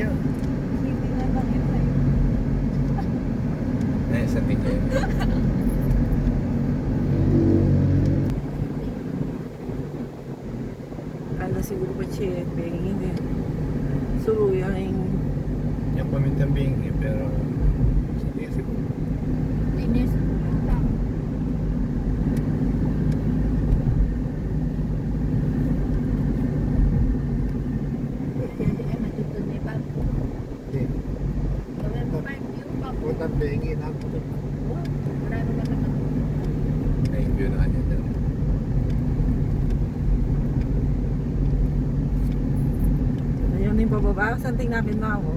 Bagyo. Hindi na bakit tayo. Eh, sa tingin. Ano siguro ba siya? Bengin eh. Suluyan. Yung pamintang bingi, pero hindi siguro. Linis. Ay, matutun na iba. Hindi. Gawin mo pa yung pop. Putang bingi na ako. Marami na ka Ay, view na kanya dyan. Ayun yung pababa. Saan tingnan na ako?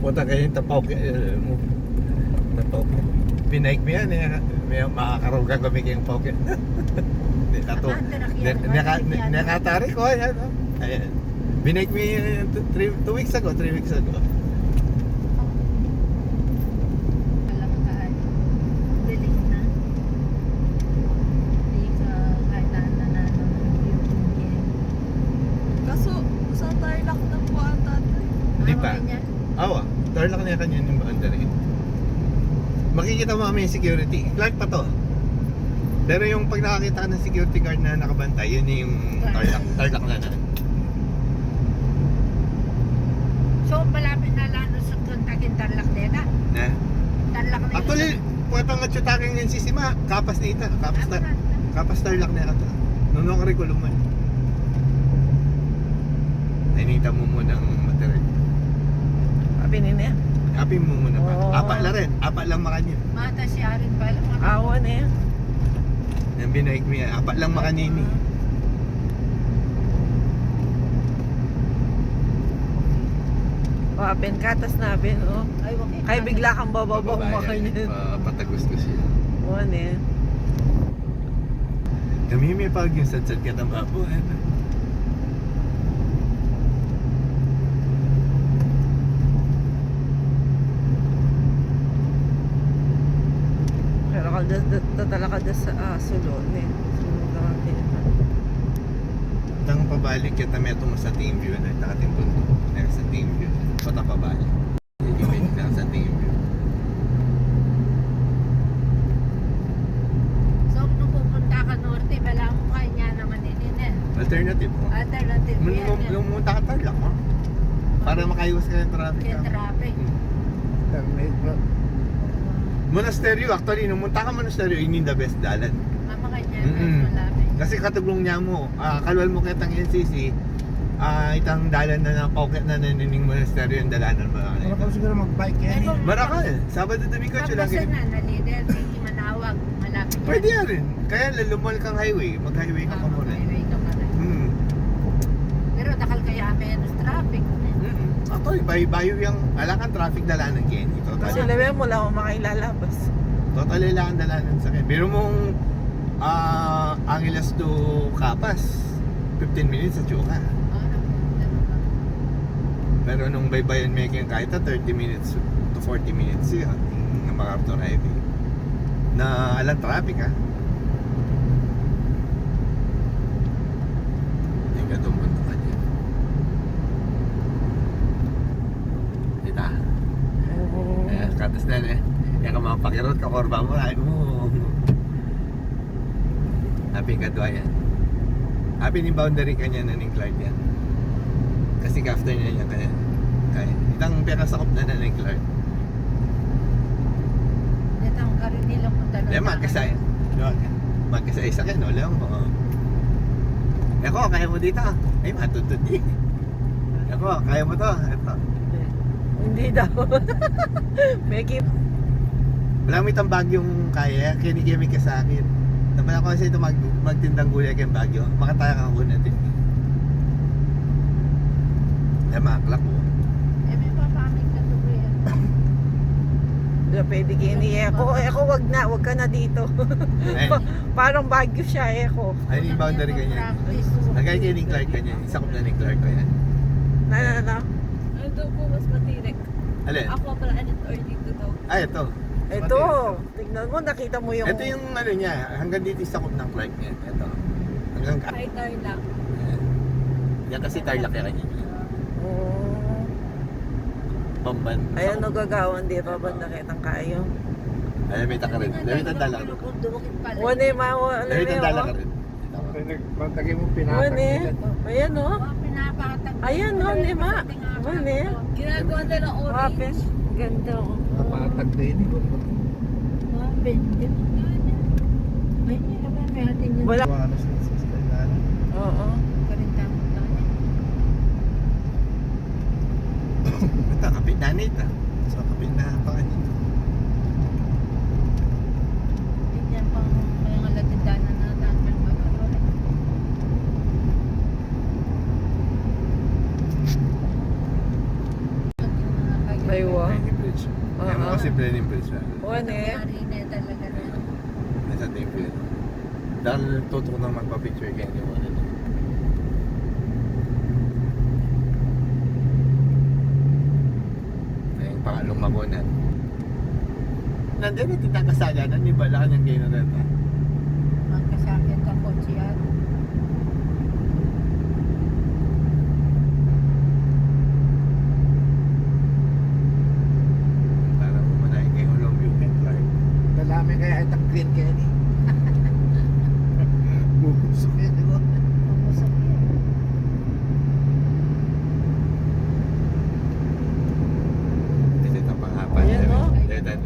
Punta kayo yung tapaw. Tapaw. Binaik mo yan eh. May makakarugan kami kayong pocket. Hindi kato. Nakatari ko. Ayan. Ayan. Binaik mo yan 2 weeks ago. 3 weeks ago. alam ka ay dilig na. Hindi ka kahit na yung Kaso, sa Tarlac na po ata. Hindi pa. Awa. Tarlac na kanya yung boundary. Makikita mo kami yung security. Clark pa to. Pero yung pag nakakita ka ng security guard na nakabantay, yun yung Tarlac na na. So, malapit na lalo sa Kuntakin Tarlac Dena. Na? Tarlac na Actually, puwetang nga tsutaking yung sisima. Kapas na ita. Kapas Tarlac na ata. Nunong curriculum mo. Nainita mo muna ang material. Pinin na yan. Apin mo muna pa. Oo. Apa la rin. Apa lang makanyan. Mata si Arin pa lang. Awan eh. Yung binaik mo yan. Apa lang makanini. Open katas na ben oh. Ay, okay. Kaya bigla kang bababa kumakanyan. Patagos ko siya. Awan eh. Kami may pag yung sadsad ka ng babo. Pero kalda talaga sa sulon eh. Sulon natin. Tang pabalik kita may mo sa team view na nakating punto. Sa team view. Pata pabalik. Yung na sa team view. So, nung pupunta ka norte, wala mo kanya naman din Alternative mo. Alternative yan. Yung munta ka Tarlac mo. Para makaiwas ka ng traffic. Yung traffic. Monasteryo, actually, nung munta ka monasteryo, yun yung the best dalan. Mama kanya, Mm-mm. malapit. Kasi katuglong niya mo, kalwal mo kitang NCC, itang dalan na ng pocket na nanining monasteryo yung dalanan mo. Wala ka siguro mag-bike yan eh. Marakal, Sabado Domingo, Tapos lang. na, nalider, hindi manawag, malapit yan. Pwede yan rin. Kaya lulumal kang highway, mag-highway ka pa muna. Highway ka pa rin. Hmm. Pero nakal kaya menos traffic. Actually, bayo yung alakan traffic dalanan kayo. Kasi Totally. level mo lang ako makailalabas. Totally lang dalanan sa kayo. Pero mong Angeles to Capas, 15 minutes sa Chuka. Pero nung baybayan making kahit 30 minutes to 40 minutes yun ng MacArthur Highway na alang traffic ha. Yung kadumbon na kanya. Dita. Katas na eh. Yan ka mga pakirot ka korba mo. Ay mo. Happy kadwa yan. Happy ni boundary kanya na ng Clark yan. Kasi after niya niya kaya. Itang pera sakop na ng Clark. Itang karin nilang punta na. Kaya magkasay sa akin. Wala mo. Ako, kaya mo dito. Ay, matutod eh. Ako, kaya mo to. Ito. Hindi daw. Meki. Wala mo itang bagyong kaya. Kinigimik ka sa akin. Naman ako kasi ito magtindang gulay kayong bagyo. Makataya ka ako natin. Kaya maklak mo. Eh, may papamig na to yan. Pwede kini Eko. Eko, wag ka na dito. Ay, Parang Baguio siya, Eko. ay yung boundary kanya. Nagay kayo ni Clark kanya. Isakop na ni Clark ko yan. Na. Ito po mas matirek. Alin? Ako pala anit or dito daw. Ay, ito. Ito, tignan mo, nakita mo yung... Ito yung ano niya. Hanggang dito isakop ng Clark niya. Ito. Hanggang ka. Fighter lang. Yan kasi Tarlac kaya kanya. Oh. Bamban. Ayan, no, gagawan, di pa banda kitang kayo. Ayan, may taka rin. May tandala ka rin. Wane, ano May tandala ka yun? rin. Nagpantagay mo pinatag Wane, nila. ayan, no. Pinapakatag. Ayan, no, lima. Wane. Ginagawa nila ng orange. Wapin. Ganda, oh. Napatag din eh. Bende. Ay, may atin yun. Wala. Ano sa sister na ano? Oo. Karintang tayo. Ito, kapit na nita. So, kapit na panganin. Yan pang mga latindanan na dahil magkakaroon. Aywa. Blenny Bridge. Ayan mo kasi Blenny Bridge. Wane. Nangyari na talaga na. Nasa temple. Dahil tutok na magpa-picture kayo ni Juan. Ayun, pangalong magunan. Nandiyan na titakasaganan ni Bala niyang kayo na rin. Magkasakit ang kotse yan. Para umanahin kayo long view and Clark. Lalami kaya itang green Kenny. Bubusok yan, di ba? Pumusok yan. Kasi ito panghapa. Ayan, no?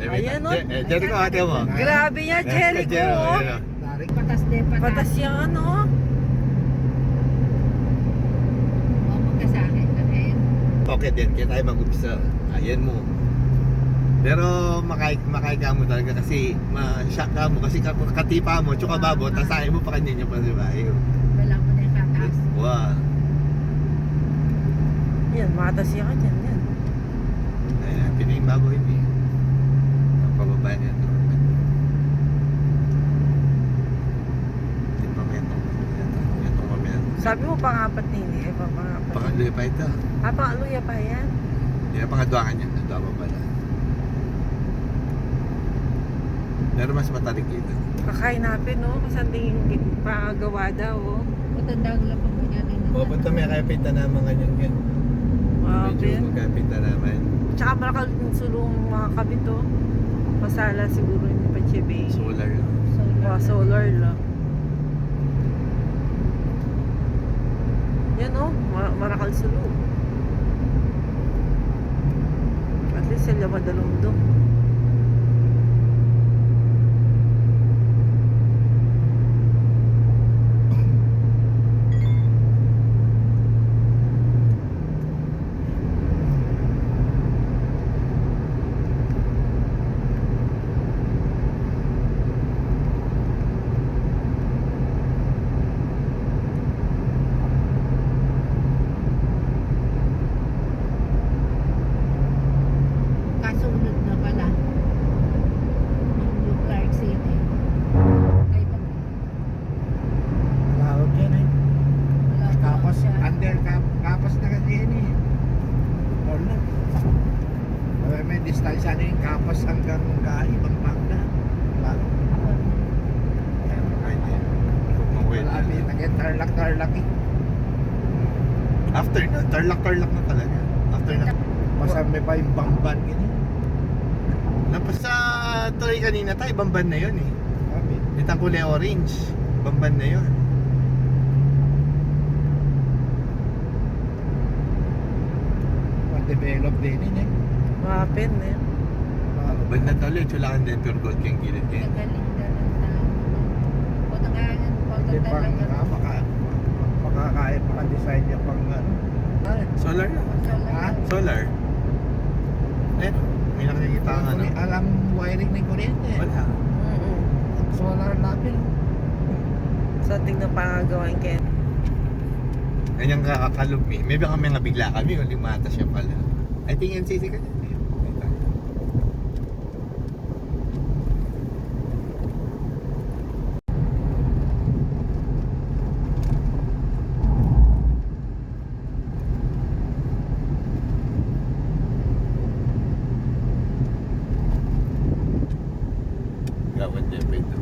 Ayan no? Diyan ko ate mo. Grabe yan, Jericho. oh. Narik. Patas de patas. Patas yan, ano? O magkasakit na rin. Okay din, kaya tayo mag-umpisa. Ayan mo. Pero makaiga mo talaga kasi ma-shock ka mo kasi katipa mo, tsaka babo, tasahin mo pa kanya niya pa si Bayo. Wala mo na yung kataas. Wow. Yan, matas yan dyan. Yan. Ayan, pinayin babo hindi. Ang pababa niya. Hindi pa may itong mamaya. Sabi mo pangapat nini, eh, pangapat. Pangaluya pa ito. Ah, pangaluya pa yan. Hindi na pangadwakan niya. Nadwa pa pala. Pero mas matalig ito. Kakainapin, no? Kasi hindi pangagawa daw, oh. Matandang lang pa mo niya rin. Pupunta may kapita naman ganyan yan. Medyo Wapin. magkapita naman. Tsaka malakal yung sulong mga kabito. Pasala siguro yung Pachebe. Solar. Solar lang. Yan, oh. Marakal sulong. At least sila madalumdum. Kasunod na pala. Yung Clark City. Ay, Malawag yan eh. wala pa Kapos, siya. kapos na kasi yan eh. Wala. May distansya na yung kapos hanggang ibang Magna. Wala. Malami, nag-tarlac eh. After na, tarlac na talaga. After na. Masami pa yung bangban ganyan. Napos sa tuloy kanina tayo, bamban na yun eh. Sabi, Itang kulay orange, bamban na yun. ma-develop din yun eh. Wapin, eh. Banda tuloy, tsulakan din, pure gold kayong gilid yan. Nagaling na ng tao. O nagaling po Hindi na pang talaga. makakaya maka-design niya pang ano. Ay, Solar lang. ha? Solar. Eh, may nakikita ka ano. Alam wiring ng kuryente. Wala. Mm-mm. Solar natin. So, tingnan pangagawa yung Ken. Ganyang kakalumi. Maybe kami nga bigla kami, o limata siya pala. I think NCC ka dyan. Gawad din pa ito.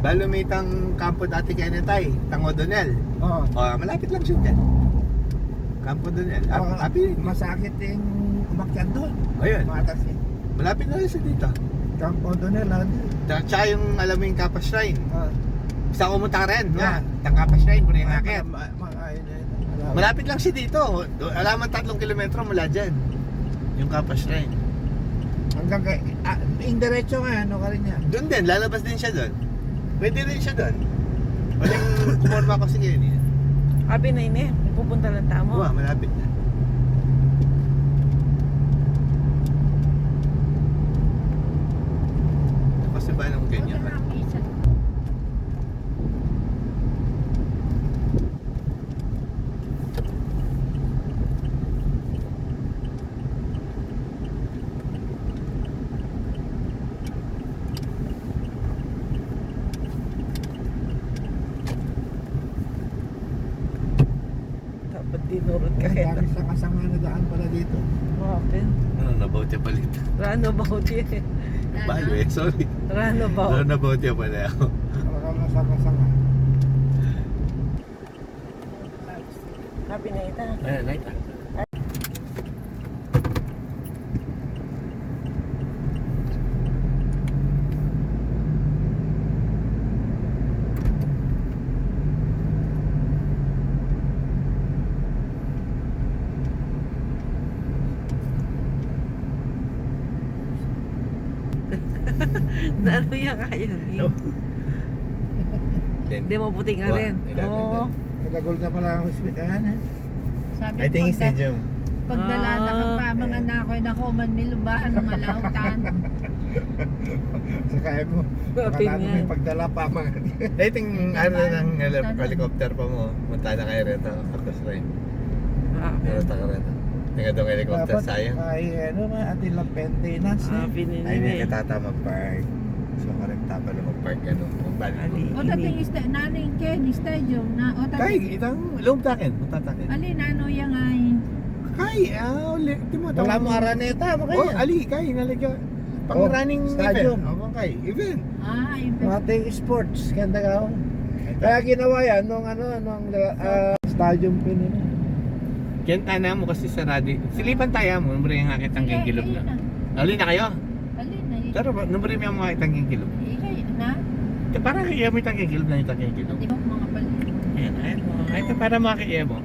Balo may tang kampo dati kay Netay, tang O'Donnell. Oo. Malapit lang siya dyan. Kampo O'Donnell. Happy. Masakit yung umakyat doon. Ayun. Matas eh. Malapit na rin siya dito. Campo Donel, ano? Tsaka yung alam mo yung Kappa Shrine. Ah. Sa kumunta ka rin, Yeah. no? Tang Kappa Shrine, puro yung akit. Malapit. Malapit lang siya dito. Alam mo 3 kilometro mula dyan. Yung Kappa Shrine. Hanggang kay... yung diretso nga, ano ka rin yan? Doon din, lalabas din siya doon. Pwede rin siya doon. Walang kumorma ko sige yun. Abi na ini, pupunta lang tamo. Oo, malapit na. Tapos ba nung ganyan ba? Dapat dinurot ka Ang kaya. dami sa kasama na daan pala dito. Wapin. Ano, nabautya palit. Runabout yun. Balo eh, sorry. Runabout. Nabautya pala ako. Parang nasa kasama. Happy na ita. Ayan, nakita. Ano yan kaya ni? No. Hindi mo puti nga Wa- rin. ilan, Oo. Nagagol na pala ang hospital. Sabi I think ko, it's stadium. pagdala na ka pa, mga nakoy na ko, manilubaan ng malautan. Sa kaya mo. Wapin Baka yan. may pagdala pa mga. I think ano ng helicopter pa mo. Punta na kayo rito. Kapos rin. Wapin. Punta ka rin. Tingnan doon helicopter Dapat sayang. ay ano nga atin lang maintenance eh. Happy na Ay, hindi ini. ka tata mag-park. So, correcta pa na mag-park ano. Magbalik Ali. mo. O dating naning Ken, stadium na, o Kay, dating, itang loob takin. Punta takin. ali nano yung ay, Kay, uli. Di mo Wala mo araneta mo Oh, kaya. ali, kay, nalagyan. Pang Oh, running stadium. event. Ako kay, event. yung Ating sports, ganda ka oh. Kaya ginawa yan nung stadium pin nila. Kenta na mo kasi sa radi. Silipan tayo mo. Numero yung akit ang gingilog na. Ali na kayo. Ali na, Pero numero yung mga akit ang gingilog. ikay na, Para kaya mo itang gingilog na itang gingilog. di ba mga palit. Ayan, ayan mo. Ito para makiya mo.